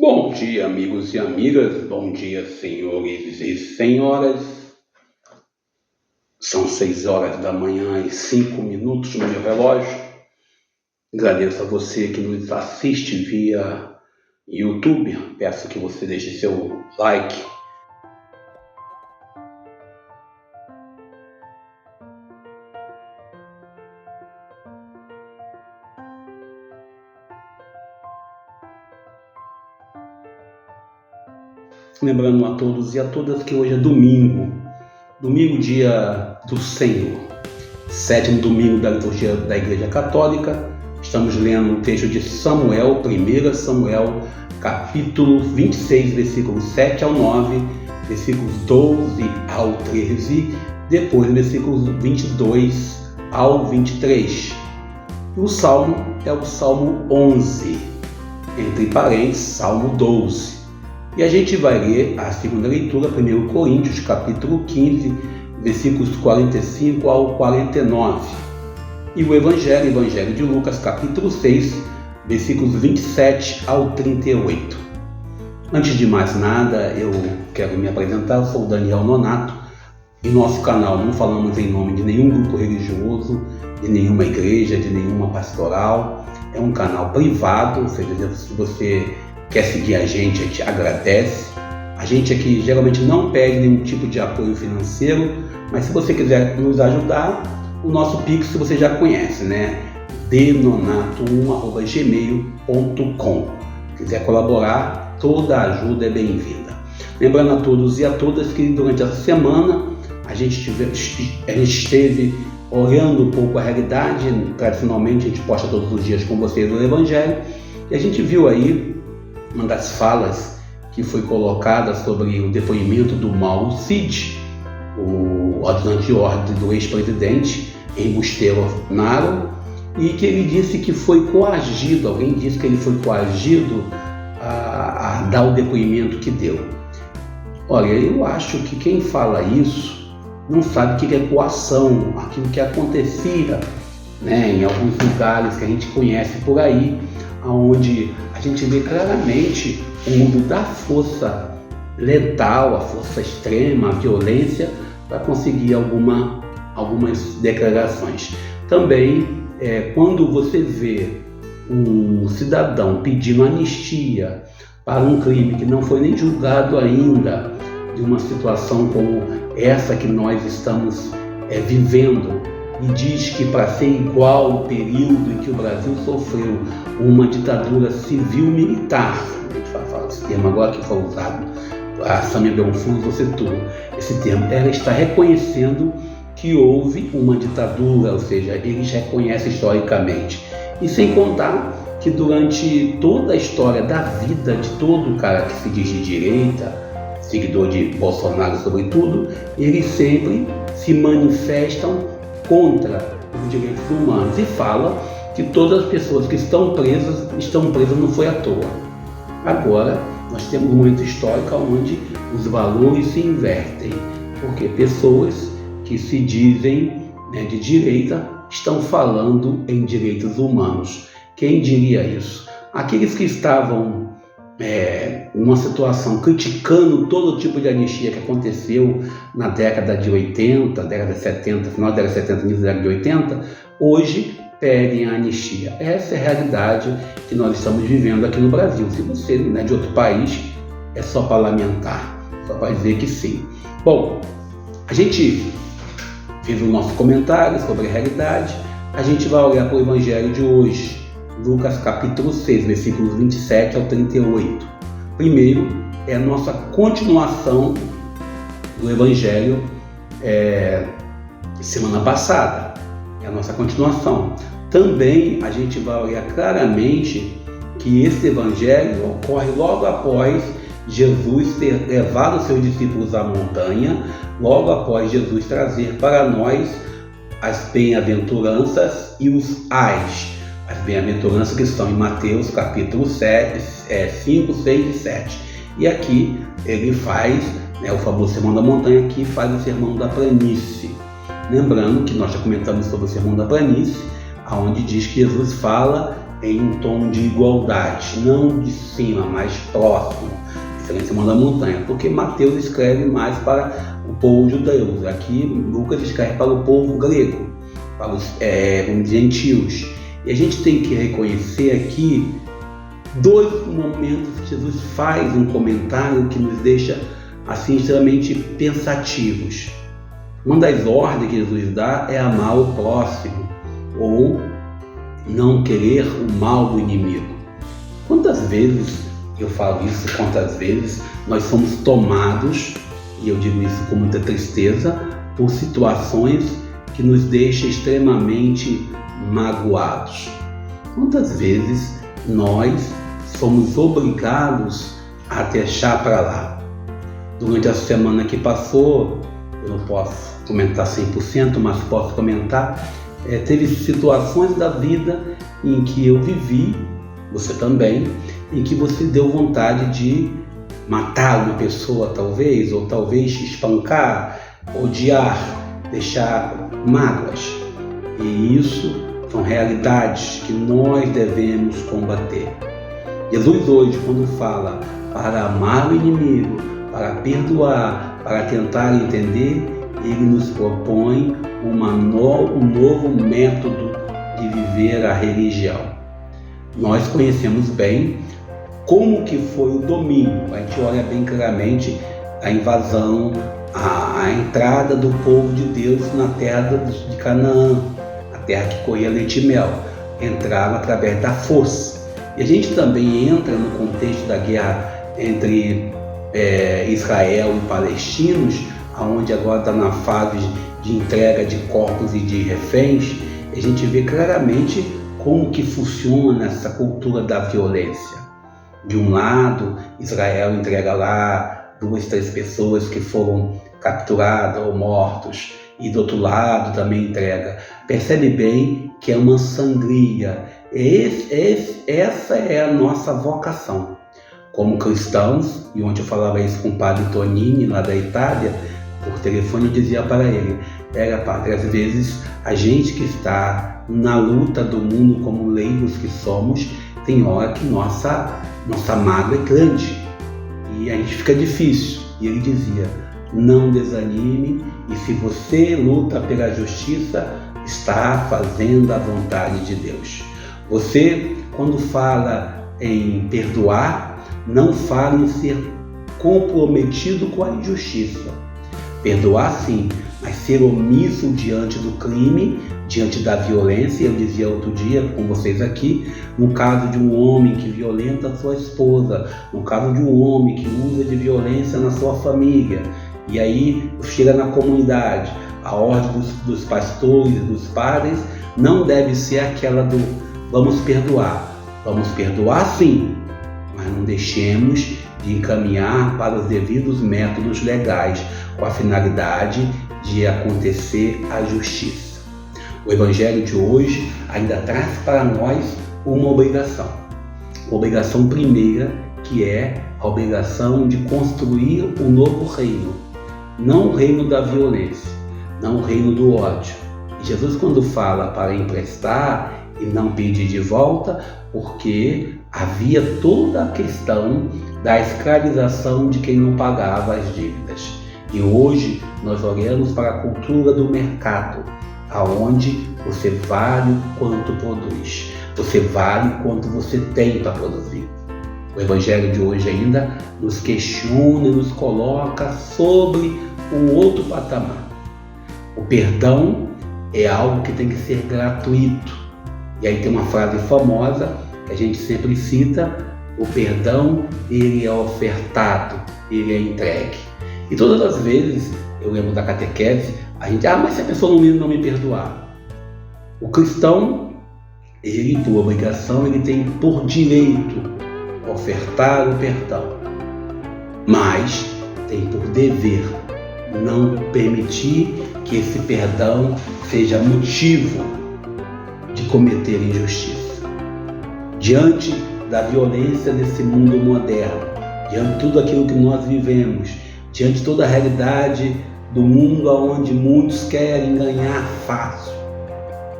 Bom dia, amigos e amigas. Bom dia, senhores e senhoras. São 6 horas da manhã e 5 minutos no meu relógio. Agradeço a você que nos assiste via YouTube. Peço que você deixe seu like. Lembrando a todos e a todas que hoje é domingo, dia do Senhor, 7º domingo da liturgia da Igreja Católica. Estamos lendo o texto de Samuel, 1 Samuel, capítulo 26, versículos 7 ao 9, versículos 12 ao 13, depois versículos 22 ao 23. E o salmo é o Salmo 11, entre parênteses, Salmo 12. E a gente vai ler a segunda leitura, 1 Coríntios, capítulo 15, versículos 45 ao 49. E o Evangelho de Lucas, capítulo 6, versículos 27 ao 38. Antes de mais nada, eu quero me apresentar. Eu sou o Daniel Nonato. Em nosso canal não falamos em nome de nenhum grupo religioso, de nenhuma igreja, de nenhuma pastoral. É um canal privado, ou seja, se você quer seguir a gente agradece. A gente aqui geralmente não pede nenhum tipo de apoio financeiro, mas se você quiser nos ajudar, o nosso Pix você já conhece, né? dnonato1@gmail.com. Se quiser colaborar, toda ajuda é bem-vinda. Lembrando a todos e a todas que durante a semana a gente esteve olhando um pouco a realidade. Tradicionalmente a gente posta todos os dias com vocês o Evangelho, e a gente viu aí uma das falas que foi colocada sobre o depoimento do Mauro Cid, o ajudante de ordem do ex-presidente, embusteiro Naro, e que ele disse que foi coagido, alguém disse que ele foi coagido a dar o depoimento que deu. Olha, eu acho que quem fala isso não sabe o que é coação, aquilo que acontecia, né, em alguns lugares que a gente conhece por aí, onde a gente vê claramente o mundo da força letal, a força extrema, a violência, para conseguir algumas declarações. Também, quando você vê um cidadão pedindo anistia para um crime que não foi nem julgado ainda, de uma situação como essa que nós estamos vivendo, e diz que para ser igual ao período em que o Brasil sofreu uma ditadura civil-militar, a gente vai falar esse termo agora que foi usado, a Samia Belfus citou esse termo, ela está reconhecendo que houve uma ditadura, ou seja, eles reconhecem historicamente. E sem contar que durante toda a história da vida de todo cara que se diz de direita, seguidor de Bolsonaro sobretudo, eles sempre se manifestam contra os direitos humanos e falam que todas as pessoas que estão presas não foi à toa. Agora nós temos um momento histórico onde os valores se invertem, porque pessoas que se dizem de direita estão falando em direitos humanos. Quem diria isso? Aqueles que estavam numa situação criticando todo tipo de anistia que aconteceu na década de 80, década de 70, final da década de 70, início da década de 80, hoje pedem a anistia. Essa é a realidade que nós estamos vivendo aqui no Brasil. Se você é de outro país, é só para lamentar, só para dizer que sim. Bom, a gente fez o nosso comentário sobre a realidade. A gente vai olhar para o Evangelho de hoje, Lucas capítulo 6, versículos 27 ao 38. Primeiro, é a nossa continuação do Evangelho semana passada. É a nossa continuação. Também a gente vai olhar claramente que esse Evangelho ocorre logo após Jesus ter levado seus discípulos à montanha, logo após Jesus trazer para nós as bem-aventuranças e os ais. As bem-aventuranças que estão em Mateus capítulo 7, 5, 6 e 7. E aqui ele faz o famoso Sermão da Montanha, aqui faz o Sermão da Planície. Lembrando que nós já comentamos sobre o Sermão da Planície, onde diz que Jesus fala em um tom de igualdade, não de cima, mais próximo, em cima da montanha, porque Mateus escreve mais para o povo judeu, aqui Lucas escreve para o povo grego, para os gentios. E a gente tem que reconhecer aqui dois momentos que Jesus faz um comentário que nos deixa assim extremamente pensativos. Uma das ordens que Jesus dá é amar o próximo, ou não querer o mal do inimigo. Quantas vezes eu falo isso, quantas vezes nós somos tomados, e eu digo isso com muita tristeza, por situações que nos deixam extremamente magoados. Quantas vezes nós somos obrigados a deixar para lá. Durante a semana que passou, eu não posso comentar 100%, mas posso comentar, teve situações da vida em que eu vivi, você também, em que você deu vontade de matar uma pessoa talvez, ou talvez espancar, odiar, deixar mágoas. E isso são realidades que nós devemos combater. Jesus hoje, quando fala para amar o inimigo, para perdoar, para tentar entender, ele nos propõe um novo método de viver a religião. Nós conhecemos bem como que foi o domínio. A gente olha bem claramente a invasão, a entrada do povo de Deus na terra de Canaã, a terra que corria leite e mel. Entraram através da força. E a gente também entra no contexto da guerra entre Israel e palestinos, onde agora está na fase de entrega de corpos e de reféns. A gente vê claramente como que funciona essa cultura da violência. De um lado, Israel entrega lá 2, 3 pessoas que foram capturadas ou mortos, e do outro lado também entrega. Percebe bem que é uma sangria. Essa é a nossa vocação. Como cristãos, e ontem eu falava isso com o padre Tonini, lá da Itália, por telefone eu dizia para ele, padre, às vezes a gente que está na luta do mundo como leigos que somos, tem hora que nossa mágoa é grande e a gente fica difícil. E ele dizia, não desanime, e se você luta pela justiça, está fazendo a vontade de Deus. Você, quando fala em perdoar, não fala em ser comprometido com a injustiça. Perdoar sim, mas ser omisso diante do crime, diante da violência. Eu dizia outro dia com vocês aqui, no caso de um homem que violenta a sua esposa, no caso de um homem que usa de violência na sua família, e aí chega na comunidade, a ordem dos pastores, dos padres, não deve ser aquela do vamos perdoar. Vamos perdoar sim, mas não deixemos de encaminhar para os devidos métodos legais, com a finalidade de acontecer a justiça. O Evangelho de hoje ainda traz para nós uma obrigação primeira, que é a obrigação de construir um novo reino, não o reino da violência, não o reino do ódio. E Jesus, quando fala para emprestar e não pedir de volta, porque havia toda a questão da escravização de quem não pagava as dívidas. E hoje nós olhamos para a cultura do mercado, aonde você vale quanto produz, você vale quanto você tem para produzir. O Evangelho de hoje ainda nos questiona e nos coloca sobre um outro patamar. O perdão é algo que tem que ser gratuito. E aí tem uma frase famosa que a gente sempre cita: o perdão, ele é ofertado, ele é entregue. E todas as vezes, eu lembro da catequese, a gente, mas se a pessoa não me perdoar. O cristão, ele, por obrigação, ele tem por direito ofertar o perdão, mas tem por dever não permitir que esse perdão seja motivo de cometer injustiça. Diante da violência desse mundo moderno, diante de tudo aquilo que nós vivemos, diante de toda a realidade do mundo onde muitos querem ganhar fácil,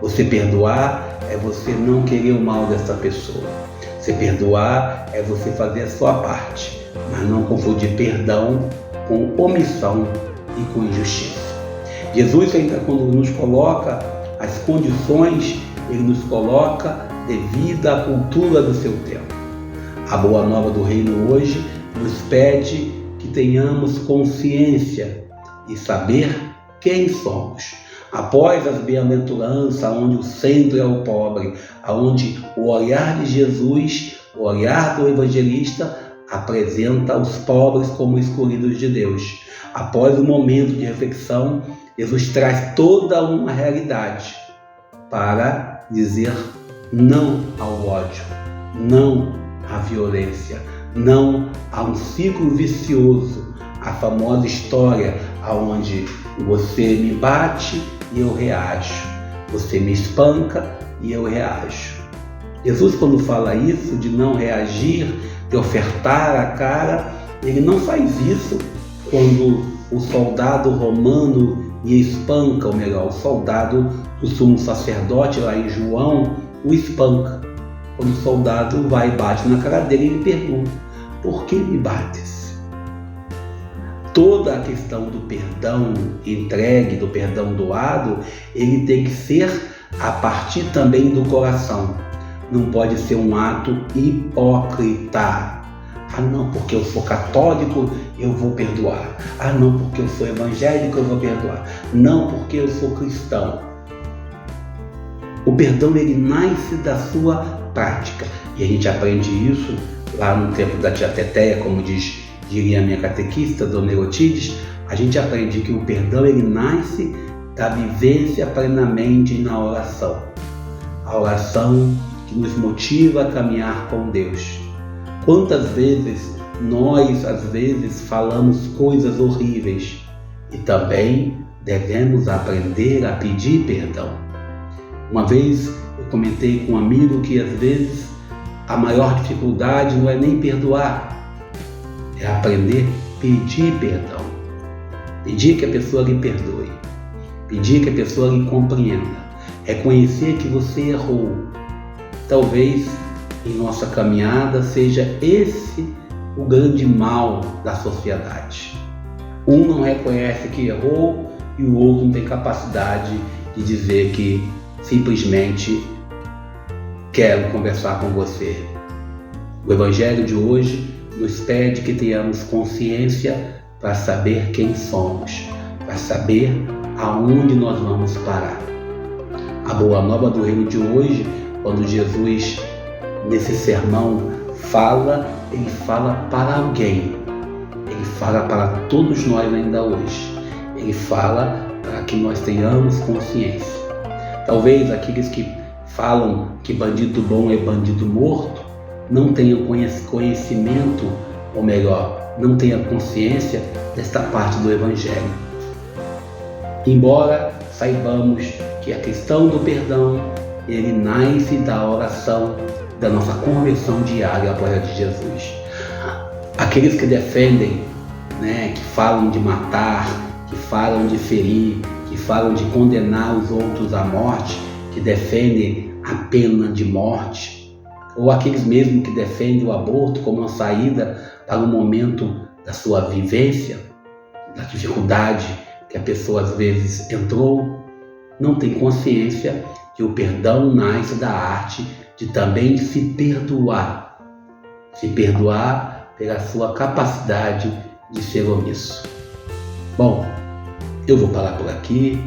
você perdoar é você não querer o mal dessa pessoa. Você perdoar é você fazer a sua parte, mas não confundir perdão com omissão e com injustiça. Jesus ainda, quando nos coloca as condições, ele nos coloca devido à cultura do seu tempo. A boa nova do reino hoje nos pede que tenhamos consciência e saber quem somos. Após as bem-aventuranças, onde o centro é o pobre, onde o olhar de Jesus, o olhar do evangelista, apresenta os pobres como escolhidos de Deus. Após o momento de reflexão, Jesus traz toda uma realidade para dizer não ao ódio, não à violência, não a um ciclo vicioso, a famosa história onde você me bate e eu reajo, você me espanca e eu reajo. Jesus, quando fala isso de não reagir, de ofertar a cara, ele não faz isso quando o soldado romano lhe espanca, ou melhor, o soldado do sumo sacerdote lá em João o espanca. Quando o soldado vai e bate na cara dele, ele pergunta: por que me bates? Toda a questão do perdão entregue, do perdão doado, ele tem que ser a partir também do coração. Não pode ser um ato hipócrita. Ah, não, porque eu sou católico, eu vou perdoar. Ah, não, porque eu sou evangélico, eu vou perdoar. Não, porque eu sou cristão. O perdão, ele nasce da sua prática. E a gente aprende isso lá no tempo da tia Teteia, como diria a minha catequista, Dona Erotides. A gente aprende que o perdão, ele nasce da vivência plenamente na oração. A oração que nos motiva a caminhar com Deus. Quantas vezes nós, às vezes, falamos coisas horríveis e também devemos aprender a pedir perdão. Uma vez eu comentei com um amigo que, às vezes, a maior dificuldade não é nem perdoar, é aprender a pedir perdão. Pedir que a pessoa lhe perdoe, pedir que a pessoa lhe compreenda, reconhecer que você errou. Talvez em nossa caminhada seja esse o grande mal da sociedade. Um não reconhece que errou e o outro não tem capacidade de dizer que simplesmente quero conversar com você. O Evangelho de hoje nos pede que tenhamos consciência para saber quem somos, para saber aonde nós vamos parar. A boa nova do reino de hoje, quando Jesus, nesse sermão, ele fala para alguém, ele fala para todos nós ainda hoje, ele fala para que nós tenhamos consciência. Talvez aqueles que falam que bandido bom é bandido morto não tenham conhecimento, ou melhor, não tenham consciência desta parte do Evangelho. Embora saibamos que a questão do perdão, ele nasce da oração, da nossa conversão diária à glória de Jesus. Aqueles que defendem, que falam de matar, que falam de ferir, que falam de condenar os outros à morte, que defendem a pena de morte, ou aqueles mesmo que defendem o aborto como uma saída para o momento da sua vivência, da dificuldade que a pessoa às vezes entrou, não tem consciência que o perdão nasce da arte de também se perdoar pela sua capacidade de ser omisso. Bom, eu vou parar por aqui,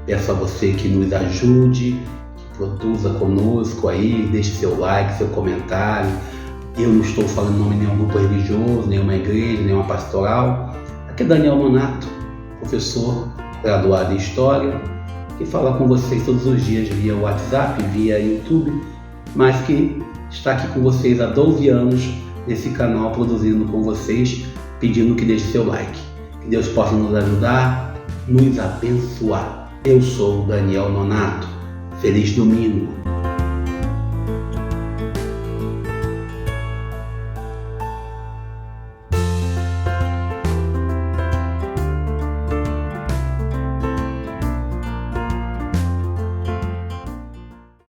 peço a você que nos ajude, que produza conosco aí, deixe seu like, seu comentário. Eu não estou falando em nome de nenhum grupo religioso, nenhuma igreja, nenhuma pastoral. Aqui é Daniel Nonato, professor graduado em História, que fala com vocês todos os dias via WhatsApp, via YouTube, mas que está aqui com vocês há 12 anos nesse canal, produzindo com vocês, pedindo que deixe seu like. Que Deus possa nos ajudar, nos abençoar. Eu sou Daniel Nonato. Feliz domingo!